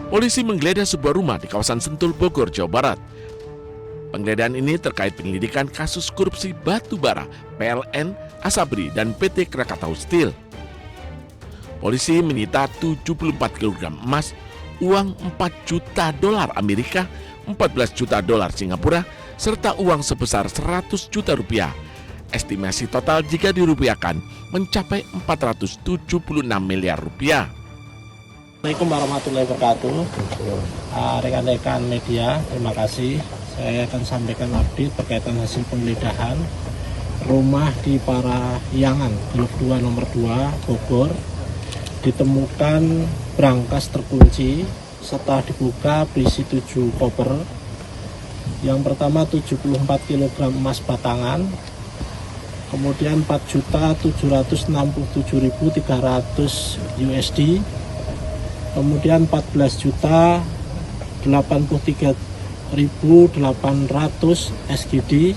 Polisi menggeledah sebuah rumah di kawasan Sentul, Bogor, Jawa Barat. Penggeledahan ini terkait penyelidikan kasus korupsi batu bara, PLN, Asabri, dan PT Krakatau Steel. Polisi menyita 74 kg emas, uang 4 juta dolar Amerika, 14 juta dolar Singapura, serta uang sebesar 100 juta rupiah. Estimasi total jika dirupiahkan mencapai 476 miliar rupiah. Assalamualaikum warahmatullahi wabarakatuh. Rekan-rekan media, terima kasih. Saya akan sampaikan update berkaitan hasil penggeledahan rumah di Parahyangan, Blok 2 nomor 2, Bogor. Ditemukan brankas terkunci, setelah dibuka berisi 7 koper. Yang pertama 74 kg emas batangan, kemudian 4.767.300 USD, kemudian 14.083.800 SGD,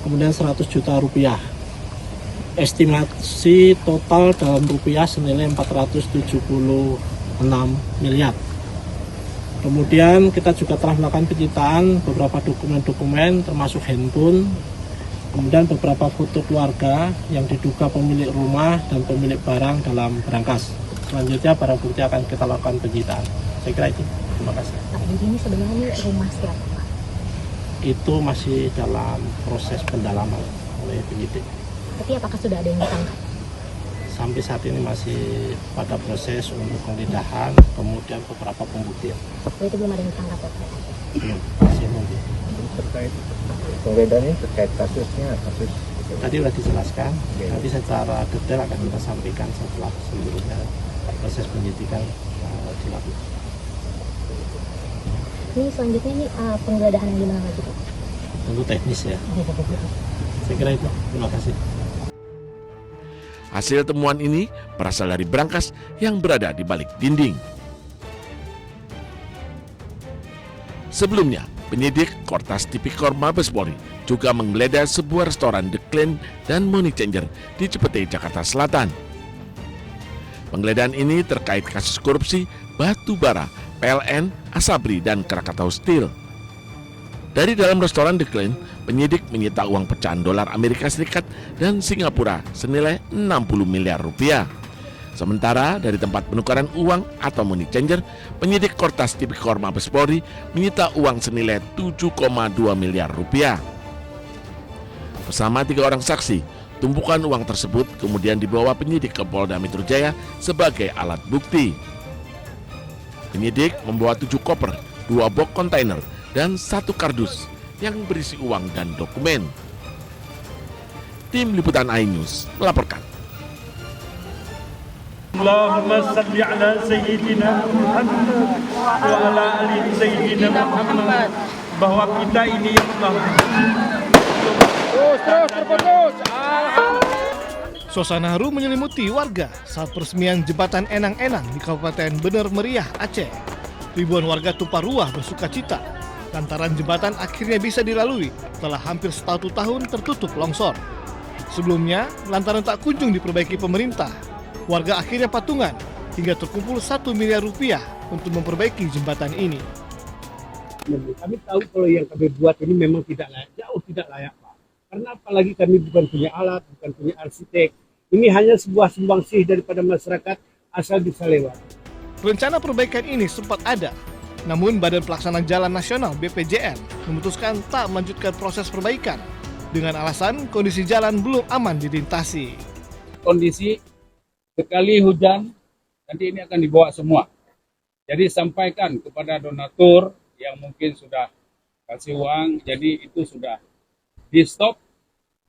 kemudian 100 juta rupiah. Estimasi total dalam rupiah senilai 476 miliar. Kemudian kita juga telah melakukan penyitaan beberapa dokumen-dokumen termasuk handphone, kemudian beberapa foto keluarga yang diduga pemilik rumah dan pemilik barang dalam brankas. Selanjutnya barang bukti akan kita lakukan penyitaan. Saya kira itu. Terima kasih. Nah, ini sebenarnya rumah siapa, Pak? Itu masih dalam proses pendalaman oleh penyidik. Tapi apakah sudah ada yang ditangkap? Sampai saat ini masih pada proses untuk penggeledahan, kemudian beberapa pembuktian. Itu belum ada yang ditangkap, Pak? Belum, masih nunggu. Terkait penggeledahan ini terkait kasusnya, Tadi sudah dijelaskan, nanti secara detail akan kita sampaikan setelah seluruhnya proses penyidikan dilakukan. Ini selanjutnya ini penggeledahan yang gimana lagi, Pak? Tentu teknis ya. Saya kira itu. Terima kasih. Hasil temuan ini berasal dari brankas yang berada di balik dinding. Sebelumnya, penyidik Kortas Tipikor Mabes Polri juga menggeledah sebuah restoran The Clean dan Money Changer di Cipete, Jakarta Selatan. Penggeledahan ini terkait kasus korupsi batu bara, PLN, Asabri, dan Krakatau Steel. Dari dalam restoran The Clean, penyidik menyita uang pecahan dolar Amerika Serikat dan Singapura senilai 60 miliar rupiah. Sementara dari tempat penukaran uang atau money changer, penyidik Kortas Tipikor Mabes Polri menyita uang senilai 7,2 miliar rupiah. Bersama 3 orang saksi, tumpukan uang tersebut kemudian dibawa penyidik ke Polda Metro Jaya sebagai alat bukti. Penyidik membawa 7 koper, 2 box kontainer, dan 1 kardus yang berisi uang dan dokumen. Tim Liputan iNews melaporkan. Allahumma salli ala Sayyidina Muhammad wa ala ali Sayyidina Muhammad, bahwa kita ini ya Allah. Terus. Suasana haru menyelimuti warga saat peresmian jembatan Enang-Enang di Kabupaten Bener Meriah, Aceh. Ribuan warga tumpah ruah bersuka cita lantaran jembatan akhirnya bisa dilalui setelah hampir 1 tahun tertutup longsor. Sebelumnya, lantaran tak kunjung diperbaiki pemerintah, warga akhirnya patungan hingga terkumpul 1 miliar rupiah untuk memperbaiki jembatan ini. Kami tahu kalau yang kami buat ini memang tidak layak, jauh tidak layak, Pak. Karena apalagi kami bukan punya alat, bukan punya arsitek. Ini hanya sebuah sumbangsih daripada masyarakat asal bisa lewat. Rencana perbaikan ini sempat ada, namun Badan Pelaksana Jalan Nasional BPJN memutuskan tak melanjutkan proses perbaikan dengan alasan kondisi jalan belum aman dilintasi. Kondisi sekali hujan, nanti ini akan dibawa semua. Jadi sampaikan kepada donatur yang mungkin sudah kasih uang, jadi itu sudah di-stop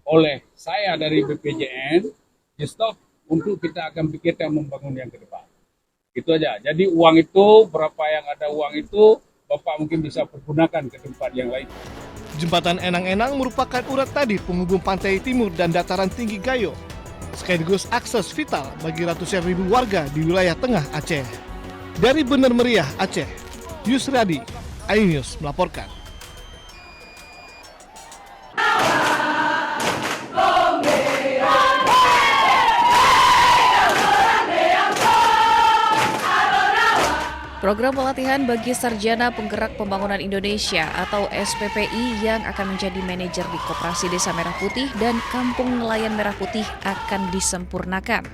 oleh saya dari BPJN, di-stop untuk kita akan pikirkan membangun yang ke depan. Itu aja. Jadi uang itu, berapa yang ada uang itu, Bapak mungkin bisa pergunakan ke tempat yang lain. Jembatan Enang-Enang merupakan urat tadi penghubung pantai timur dan dataran tinggi Gayo, sekaligus akses vital bagi ratusan ribu warga di wilayah tengah Aceh. Dari Bener Meriah, Aceh, Yusradi, iNews melaporkan. Program pelatihan bagi Sarjana Penggerak Pembangunan Indonesia atau SPPI yang akan menjadi manajer di Koperasi Desa Merah Putih dan Kampung Nelayan Merah Putih akan disempurnakan.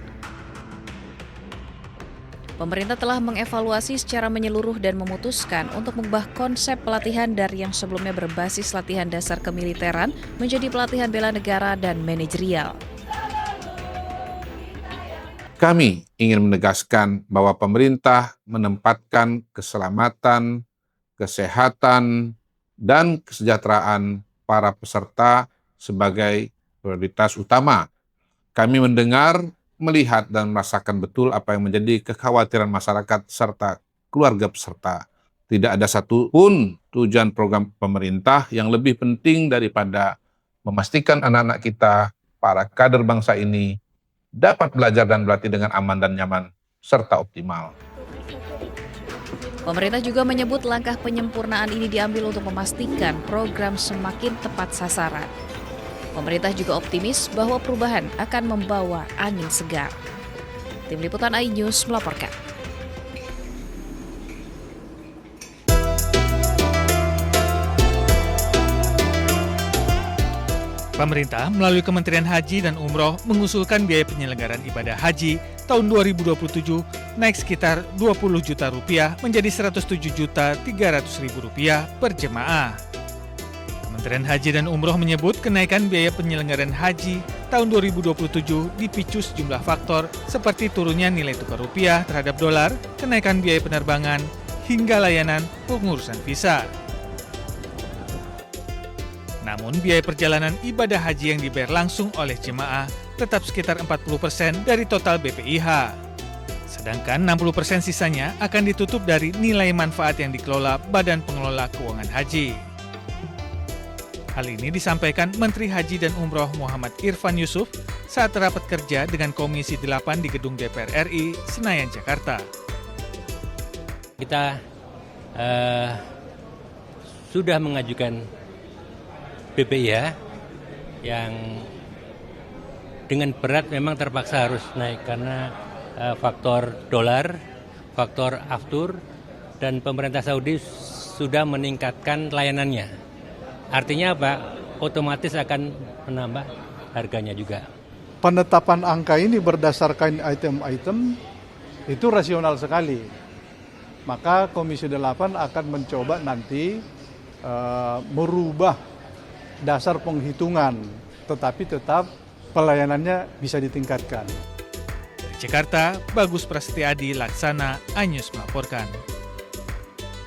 Pemerintah telah mengevaluasi secara menyeluruh dan memutuskan untuk mengubah konsep pelatihan dari yang sebelumnya berbasis latihan dasar kemiliteran menjadi pelatihan bela negara dan manajerial. Kami ingin menegaskan bahwa pemerintah menempatkan keselamatan, kesehatan, dan kesejahteraan para peserta sebagai prioritas utama. Kami mendengar, melihat, dan merasakan betul apa yang menjadi kekhawatiran masyarakat serta keluarga peserta. Tidak ada satupun tujuan program pemerintah yang lebih penting daripada memastikan anak-anak kita, para kader bangsa ini, dapat belajar dan berlatih dengan aman dan nyaman, serta optimal. Pemerintah juga menyebut langkah penyempurnaan ini diambil untuk memastikan program semakin tepat sasaran. Pemerintah juga optimis bahwa perubahan akan membawa angin segar. Tim Liputan iNews melaporkan. Pemerintah melalui Kementerian Haji dan Umroh mengusulkan biaya penyelenggaraan ibadah haji tahun 2027 naik sekitar Rp20 juta menjadi Rp107.300.000 per jemaah. Kementerian Haji dan Umroh menyebut kenaikan biaya penyelenggaraan haji tahun 2027 dipicu sejumlah faktor seperti turunnya nilai tukar rupiah terhadap dolar, kenaikan biaya penerbangan, hingga layanan pengurusan visa. Namun biaya perjalanan ibadah haji yang dibayar langsung oleh jemaah tetap sekitar 40% dari total BPIH. Sedangkan 60% sisanya akan ditutup dari nilai manfaat yang dikelola Badan Pengelola Keuangan Haji. Hal ini disampaikan Menteri Haji dan Umroh Muhammad Irfan Yusuf saat rapat kerja dengan Komisi 8 di Gedung DPR RI, Senayan, Jakarta. Kita sudah mengajukan BPIH yang dengan berat memang terpaksa harus naik karena faktor dolar, faktor aftur, dan pemerintah Saudi sudah meningkatkan layanannya. Artinya apa? Otomatis akan menambah harganya juga. Penetapan angka ini berdasarkan item-item itu rasional sekali. Maka Komisi 8 akan mencoba nanti merubah dasar penghitungan, tetapi tetap pelayanannya bisa ditingkatkan. Dari Jakarta, Bagus Prasetyadi Laksana, iNews melaporkan.